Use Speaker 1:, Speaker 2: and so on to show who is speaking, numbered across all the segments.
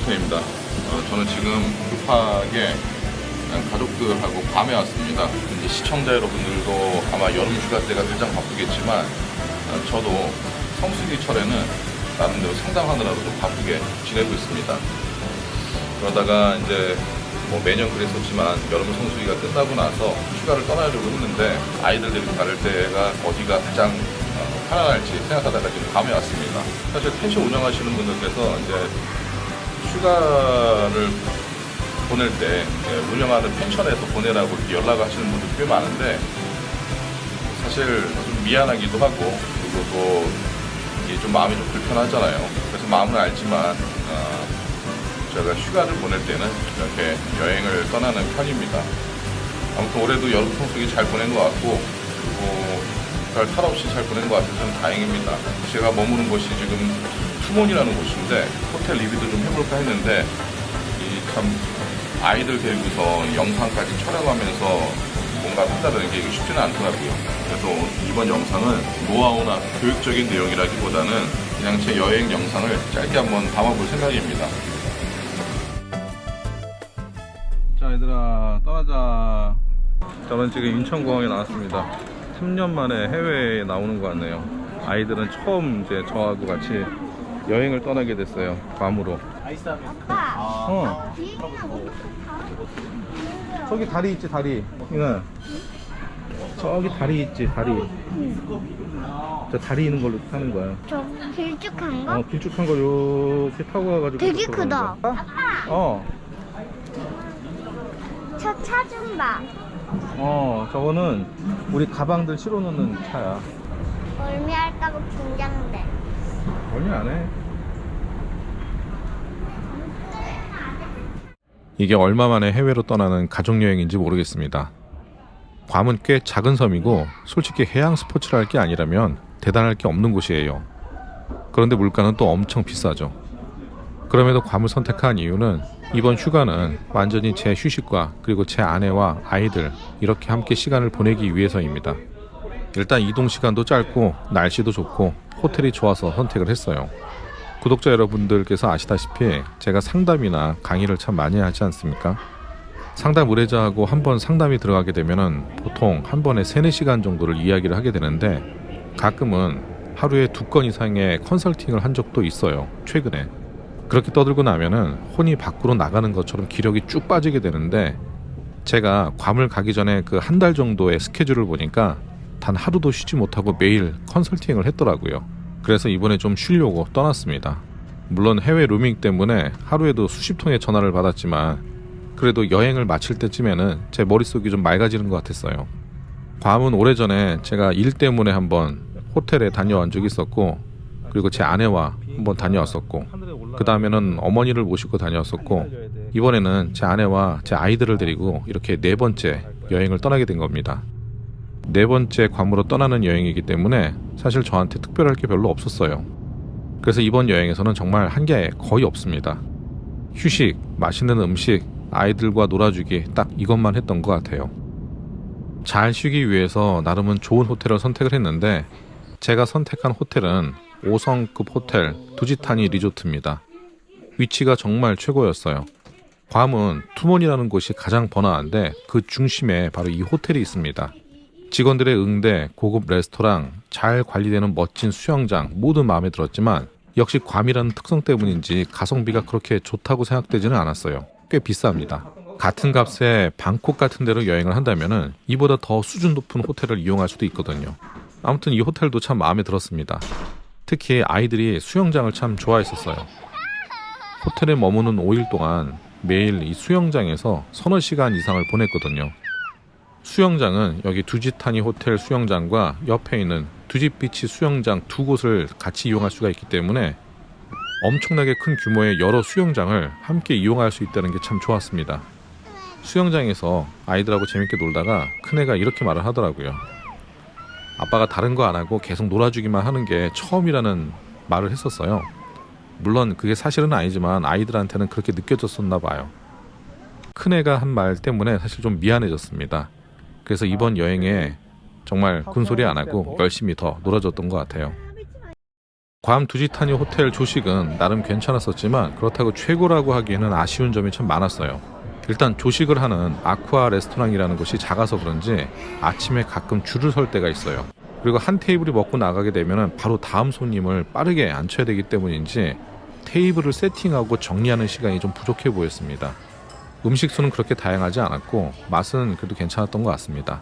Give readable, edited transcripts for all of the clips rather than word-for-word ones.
Speaker 1: 김종태입니다. 저는 지금 급하게 가족들하고 괌에 왔습니다. 이제 시청자 여러분들도 아마 여름 휴가 때가 가장 바쁘겠지만 저도 성수기철에는 나름대로 상담하느라고 좀 바쁘게 지내고 있습니다. 그러다가 이제 매년 그랬었지만 여름 성수기가 끝나고 나서 휴가를 떠나려고 했는데 아이들 데리고 다닐 때가 어디가 가장 편안할지 생각하다가 지금 괌에 왔습니다. 사실 펜션 운영하시는 분들께서 이제 휴가를 보낼 때 운영하는 펜션에서 보내라고 이렇게 연락을 하시는 분들 꽤 많은데 사실 좀 미안하기도 하고 그리고 또 이게 좀 마음이 좀 불편하잖아요. 그래서 마음은 알지만 제가 휴가를 보낼 때는 이렇게 여행을 떠나는 편입니다. 아무튼 올해도 여름 성수기 잘 보낸 것 같고 그리고 별 탈 없이 잘 보낸 것 같아서 좀 다행입니다. 제가 머무는 곳이 지금 투몬이라는 곳인데 호텔 리뷰도 좀 해볼까 했는데 이 참 아이들 데리고서 영상까지 촬영하면서 뭔가 한다는 게 쉽지는 않더라고요. 그래서 이번 영상은 노하우나 교육적인 내용이라기보다는 그냥 제 여행 영상을 짧게 한번 담아볼 생각입니다. 자 얘들아 떠나자. 저는 지금 인천공항에 나왔습니다. 3년 만에 해외에 나오는 것 같네요. 아이들은 처음 이제 저하고 같이 여행을 떠나게 됐어요. 괌으로.
Speaker 2: 아빠.
Speaker 1: 저기 다리 있지 다리. 이나 저기 다리 있지 다리. 저 다리 있는 걸로 타는 거야.
Speaker 2: 저 길쭉한 거?
Speaker 1: 길쭉한 거 이렇게 타고 가가지고.
Speaker 2: 되게 크다.
Speaker 1: 어.
Speaker 2: 저 차 좀 봐.
Speaker 1: 저거는 우리 가방들 실어놓는 차야.
Speaker 2: 멀미할까봐 긴장돼.
Speaker 1: 멀미 안 해.
Speaker 3: 이게 얼마 만에 해외로 떠나는 가족여행인지 모르겠습니다. 괌은 꽤 작은 섬이고 솔직히 해양 스포츠를 할 게 아니라면 대단할 게 없는 곳이에요. 그런데 물가는 또 엄청 비싸죠. 그럼에도 괌을 선택한 이유는 이번 휴가는 완전히 제 휴식과 그리고 제 아내와 아이들 이렇게 함께 시간을 보내기 위해서입니다. 일단 이동 시간도 짧고 날씨도 좋고 호텔이 좋아서 선택을 했어요. 구독자 여러분들께서 아시다시피 제가 상담이나 강의를 참 많이 하지 않습니까? 상담 의뢰자하고 한번 상담이 들어가게 되면은 보통 한 번에 3-4시간 정도를 이야기를 하게 되는데 가끔은 하루에 2건 이상의 컨설팅을 한 적도 있어요. 최근에. 그렇게 떠들고 나면은 혼이 밖으로 나가는 것처럼 기력이 쭉 빠지게 되는데 제가 괌을 가기 전에 그 한 달 정도의 스케줄을 보니까 단 하루도 쉬지 못하고 매일 컨설팅을 했더라고요. 그래서 이번에 좀 쉬려고 떠났습니다. 물론 해외 로밍 때문에 하루에도 수십 통의 전화를 받았지만 그래도 여행을 마칠 때쯤에는 제 머릿속이 좀 맑아지는 것 같았어요. 괌은 오래전에 제가 일 때문에 한번 호텔에 다녀온 적이 있었고 그리고 제 아내와 한번 다녀왔었고 그 다음에는 어머니를 모시고 다녀왔었고 이번에는 제 아내와 제 아이들을 데리고 이렇게 4번째 여행을 떠나게 된 겁니다. 4번째 괌으로 떠나는 여행이기 때문에 사실 저한테 특별할 게 별로 없었어요. 그래서 이번 여행에서는 정말 한 게 거의 없습니다. 휴식, 맛있는 음식, 아이들과 놀아주기 딱 이것만 했던 것 같아요. 잘 쉬기 위해서 나름은 좋은 호텔을 선택을 했는데 제가 선택한 호텔은 5성급 호텔 두지타니 리조트입니다. 위치가 정말 최고였어요. 괌은 투몬이라는 곳이 가장 번화한데 그 중심에 바로 이 호텔이 있습니다. 직원들의 응대, 고급 레스토랑, 잘 관리되는 멋진 수영장 모두 마음에 들었지만 역시 괌이라는 특성 때문인지 가성비가 그렇게 좋다고 생각되지는 않았어요. 꽤 비쌉니다. 같은 값에 방콕 같은 데로 여행을 한다면 이보다 더 수준 높은 호텔을 이용할 수도 있거든요. 아무튼 이 호텔도 참 마음에 들었습니다. 특히 아이들이 수영장을 참 좋아했었어요. 호텔에 머무는 5일 동안 매일 이 수영장에서 서너 시간 이상을 보냈거든요. 수영장은 여기 두지타니 호텔 수영장과 옆에 있는 두지비치 수영장 2곳을 같이 이용할 수가 있기 때문에 엄청나게 큰 규모의 여러 수영장을 함께 이용할 수 있다는 게 참 좋았습니다. 수영장에서 아이들하고 재밌게 놀다가 큰애가 이렇게 말을 하더라고요. 아빠가 다른 거 안 하고 계속 놀아주기만 하는 게 처음이라는 말을 했었어요. 물론 그게 사실은 아니지만 아이들한테는 그렇게 느껴졌었나 봐요. 큰애가 한 말 때문에 사실 좀 미안해졌습니다. 그래서 이번 여행에 정말 군소리 안 하고 열심히 더 놀아줬던 것 같아요. 괌 두지타니 호텔 조식은 나름 괜찮았었지만 그렇다고 최고라고 하기에는 아쉬운 점이 참 많았어요. 일단 조식을 하는 아쿠아 레스토랑이라는 곳이 작아서 그런지 아침에 가끔 줄을 설 때가 있어요. 그리고 한 테이블이 먹고 나가게 되면 바로 다음 손님을 빠르게 앉혀야 되기 때문인지 테이블을 세팅하고 정리하는 시간이 좀 부족해 보였습니다. 음식 수는 그렇게 다양하지 않았고 맛은 그래도 괜찮았던 것 같습니다.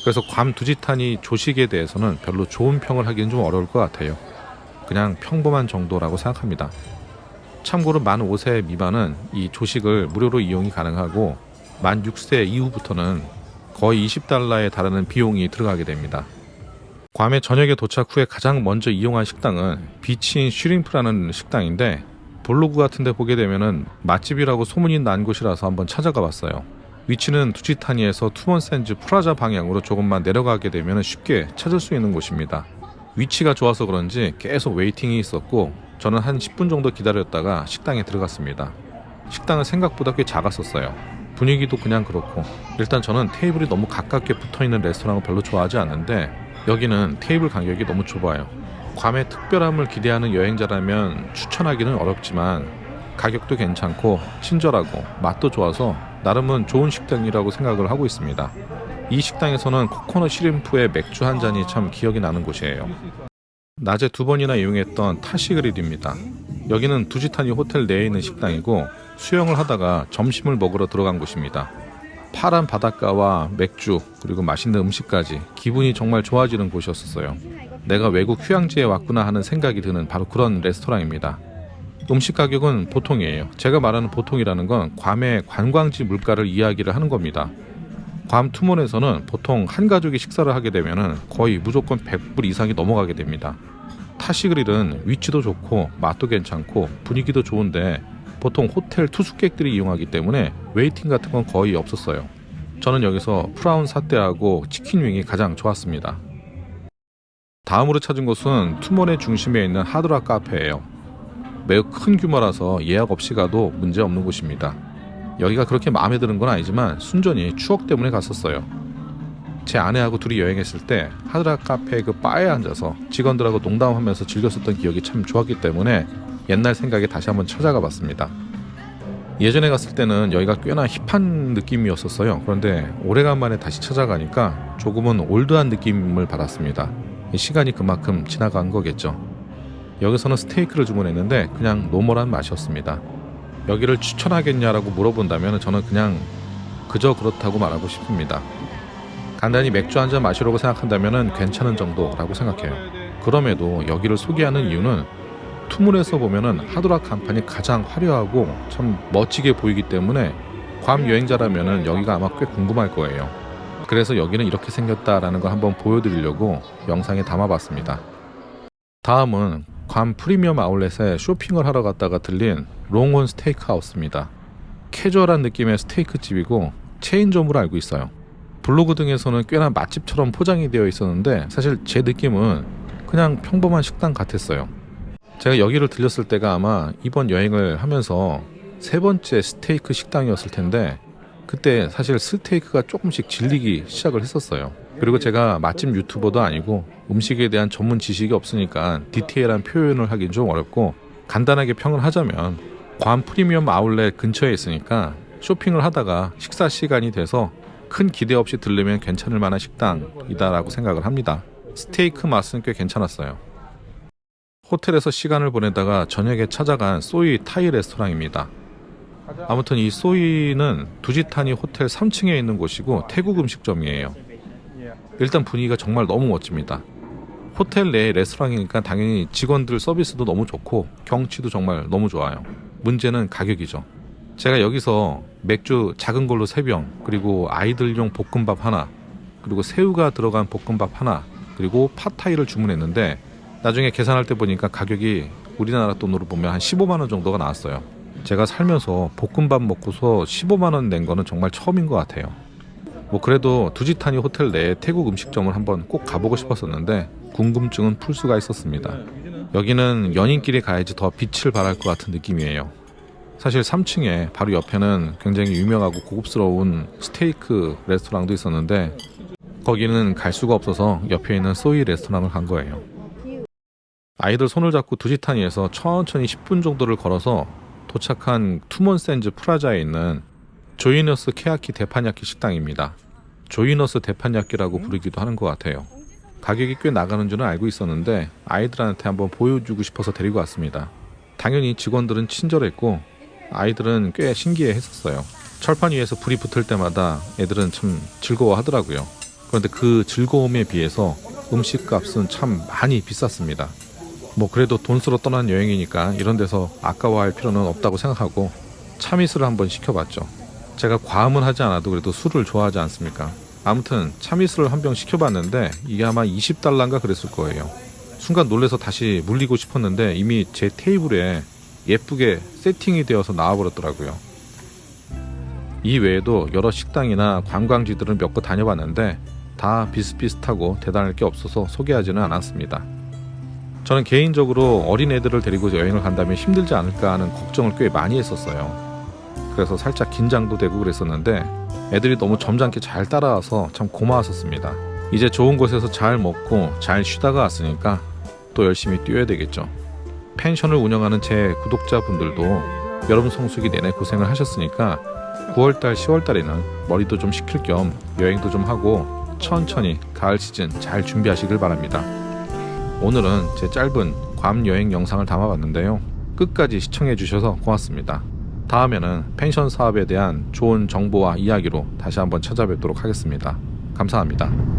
Speaker 3: 그래서 괌 두지타니 조식에 대해서는 별로 좋은 평을 하기는 좀 어려울 것 같아요. 그냥 평범한 정도라고 생각합니다. 참고로 만 5세 미만은 이 조식을 무료로 이용이 가능하고 만 6세 이후부터는 거의 20달러에 달하는 비용이 들어가게 됩니다. 괌에 저녁에 도착 후에 가장 먼저 이용한 식당은 비치인 슈림프라는 식당인데 블로그 같은 데 보게 되면은 맛집이라고 소문이 난 곳이라서 한번 찾아가 봤어요. 위치는 두지타니에서 투먼센즈 프라자 방향으로 조금만 내려가게 되면 쉽게 찾을 수 있는 곳입니다. 위치가 좋아서 그런지 계속 웨이팅이 있었고 저는 한 10분 정도 기다렸다가 식당에 들어갔습니다. 식당은 생각보다 꽤 작았었어요. 분위기도 그냥 그렇고 일단 저는 테이블이 너무 가깝게 붙어있는 레스토랑을 별로 좋아하지 않는데 여기는 테이블 간격이 너무 좁아요. 괌의 특별함을 기대하는 여행자라면 추천하기는 어렵지만 가격도 괜찮고 친절하고 맛도 좋아서 나름은 좋은 식당이라고 생각을 하고 있습니다. 이 식당에서는 코코넛 시림프의 맥주 한 잔이 참 기억이 나는 곳이에요. 낮에 2번이나 이용했던 타시그릴입니다. 여기는 두지타니 호텔 내에 있는 식당이고 수영을 하다가 점심을 먹으러 들어간 곳입니다. 파란 바닷가와 맥주 그리고 맛있는 음식까지 기분이 정말 좋아지는 곳이었어요. 내가 외국 휴양지에 왔구나 하는 생각이 드는 바로 그런 레스토랑입니다. 음식 가격은 보통이에요. 제가 말하는 보통이라는 건 괌의 관광지 물가를 이야기를 하는 겁니다. 괌 투몬에서는 보통 한 가족이 식사를 하게 되면 거의 무조건 100불 이상이 넘어가게 됩니다. 타시그릴은 위치도 좋고 맛도 괜찮고 분위기도 좋은데 보통 호텔 투숙객들이 이용하기 때문에 웨이팅 같은 건 거의 없었어요. 저는 여기서 프라운 사떼하고 치킨 윙이 가장 좋았습니다. 다음으로 찾은 곳은 투몬의 중심에 있는 하드락 카페예요. 매우 큰 규모라서 예약 없이 가도 문제없는 곳입니다. 여기가 그렇게 마음에 드는 건 아니지만 순전히 추억 때문에 갔었어요. 제 아내하고 둘이 여행했을 때 하드락 카페 그 바에 앉아서 직원들하고 농담하면서 즐겼었던 기억이 참 좋았기 때문에 옛날 생각에 다시 한번 찾아가 봤습니다. 예전에 갔을 때는 여기가 꽤나 힙한 느낌이었었어요. 그런데 오래간만에 다시 찾아가니까 조금은 올드한 느낌을 받았습니다. 시간이 그만큼 지나간 거겠죠. 여기서는 스테이크를 주문했는데 그냥 노멀한 맛이었습니다. 여기를 추천하겠냐라고 물어본다면 저는 그냥 그저 그렇다고 말하고 싶습니다. 간단히 맥주 한잔 마시려고 생각한다면 괜찮은 정도라고 생각해요. 그럼에도 여기를 소개하는 이유는 투문에서 보면은 하드락 간판이 가장 화려하고 참 멋지게 보이기 때문에 괌 여행자라면은 여기가 아마 꽤 궁금할 거예요. 그래서 여기는 이렇게 생겼다라는 걸 한번 보여드리려고 영상에 담아봤습니다. 다음은 괌 프리미엄 아울렛에 쇼핑을 하러 갔다가 들린 롱온 스테이크 하우스입니다. 캐주얼한 느낌의 스테이크 집이고 체인점으로 알고 있어요. 블로그 등에서는 꽤나 맛집처럼 포장이 되어 있었는데 사실 제 느낌은 그냥 평범한 식당 같았어요. 제가 여기를 들렸을 때가 아마 이번 여행을 하면서 3번째 스테이크 식당이었을 텐데 그때 사실 스테이크가 조금씩 질리기 시작을 했었어요. 그리고 제가 맛집 유튜버도 아니고 음식에 대한 전문 지식이 없으니까 디테일한 표현을 하긴 좀 어렵고 간단하게 평을 하자면 괌 프리미엄 아울렛 근처에 있으니까 쇼핑을 하다가 식사 시간이 돼서 큰 기대 없이 들르면 괜찮을 만한 식당이다라고 생각을 합니다. 스테이크 맛은 꽤 괜찮았어요. 호텔에서 시간을 보내다가 저녁에 찾아간 소이 타이 레스토랑입니다. 아무튼 이 소이는 두지타니 호텔 3층에 있는 곳이고 태국 음식점이에요. 일단 분위기가 정말 너무 멋집니다. 호텔 내 레스토랑이니까 당연히 직원들 서비스도 너무 좋고 경치도 정말 너무 좋아요. 문제는 가격이죠. 제가 여기서 맥주 작은 걸로 3병, 그리고 아이들용 볶음밥 하나, 그리고 새우가 들어간 볶음밥 하나, 그리고 팟타이를 주문했는데 나중에 계산할 때 보니까 가격이 우리나라 돈으로 보면 한 15만원 정도가 나왔어요. 제가 살면서 볶음밥 먹고서 15만원 낸 거는 정말 처음인 것 같아요. 뭐 그래도 두지타니 호텔 내에 태국 음식점을 한번 꼭 가보고 싶었었는데 궁금증은 풀 수가 있었습니다. 여기는 연인끼리 가야지 더 빛을 발할 것 같은 느낌이에요. 사실 3층에 바로 옆에는 굉장히 유명하고 고급스러운 스테이크 레스토랑도 있었는데 거기는 갈 수가 없어서 옆에 있는 소이 레스토랑을 간 거예요. 아이들 손을 잡고 두시타니에서 천천히 10분 정도를 걸어서 도착한 투몬센즈 프라자에 있는 조이너스 케야키 데판야키 식당입니다. 조이너스 데판야키라고 부르기도 하는 것 같아요. 가격이 꽤 나가는 줄은 알고 있었는데 아이들한테 한번 보여주고 싶어서 데리고 왔습니다. 당연히 직원들은 친절했고 아이들은 꽤 신기해 했었어요. 철판 위에서 불이 붙을 때마다 애들은 참 즐거워하더라고요. 그런데 그 즐거움에 비해서 음식값은 참 많이 비쌌습니다. 뭐 그래도 돈 쓰러 떠난 여행이니까 이런 데서 아까워할 필요는 없다고 생각하고 참이슬을 한번 시켜봤죠. 제가 과음은 하지 않아도 그래도 술을 좋아하지 않습니까? 아무튼 참이슬을 한 병 시켜봤는데 이게 아마 20달러인가 그랬을 거예요. 순간 놀라서 다시 물리고 싶었는데 이미 제 테이블에 예쁘게 세팅이 되어서 나와버렸더라고요. 이 외에도 여러 식당이나 관광지들을 몇 곳 다녀봤는데 다 비슷비슷하고 대단할 게 없어서 소개하지는 않았습니다. 저는 개인적으로 어린애들을 데리고 여행을 간다면 힘들지 않을까 하는 걱정을 꽤 많이 했었어요. 그래서 살짝 긴장도 되고 그랬었는데 애들이 너무 점잖게 잘 따라와서 참 고마웠었습니다. 이제 좋은 곳에서 잘 먹고 잘 쉬다가 왔으니까 또 열심히 뛰어야 되겠죠. 펜션을 운영하는 제 구독자분들도 여름 성수기 내내 고생을 하셨으니까 9월달, 10월달에는 머리도 좀 식힐 겸 여행도 좀 하고 천천히 가을 시즌 잘 준비하시길 바랍니다. 오늘은 제 짧은 괌 여행 영상을 담아봤는데요. 끝까지 시청해주셔서 고맙습니다. 다음에는 펜션 사업에 대한 좋은 정보와 이야기로 다시 한번 찾아뵙도록 하겠습니다. 감사합니다.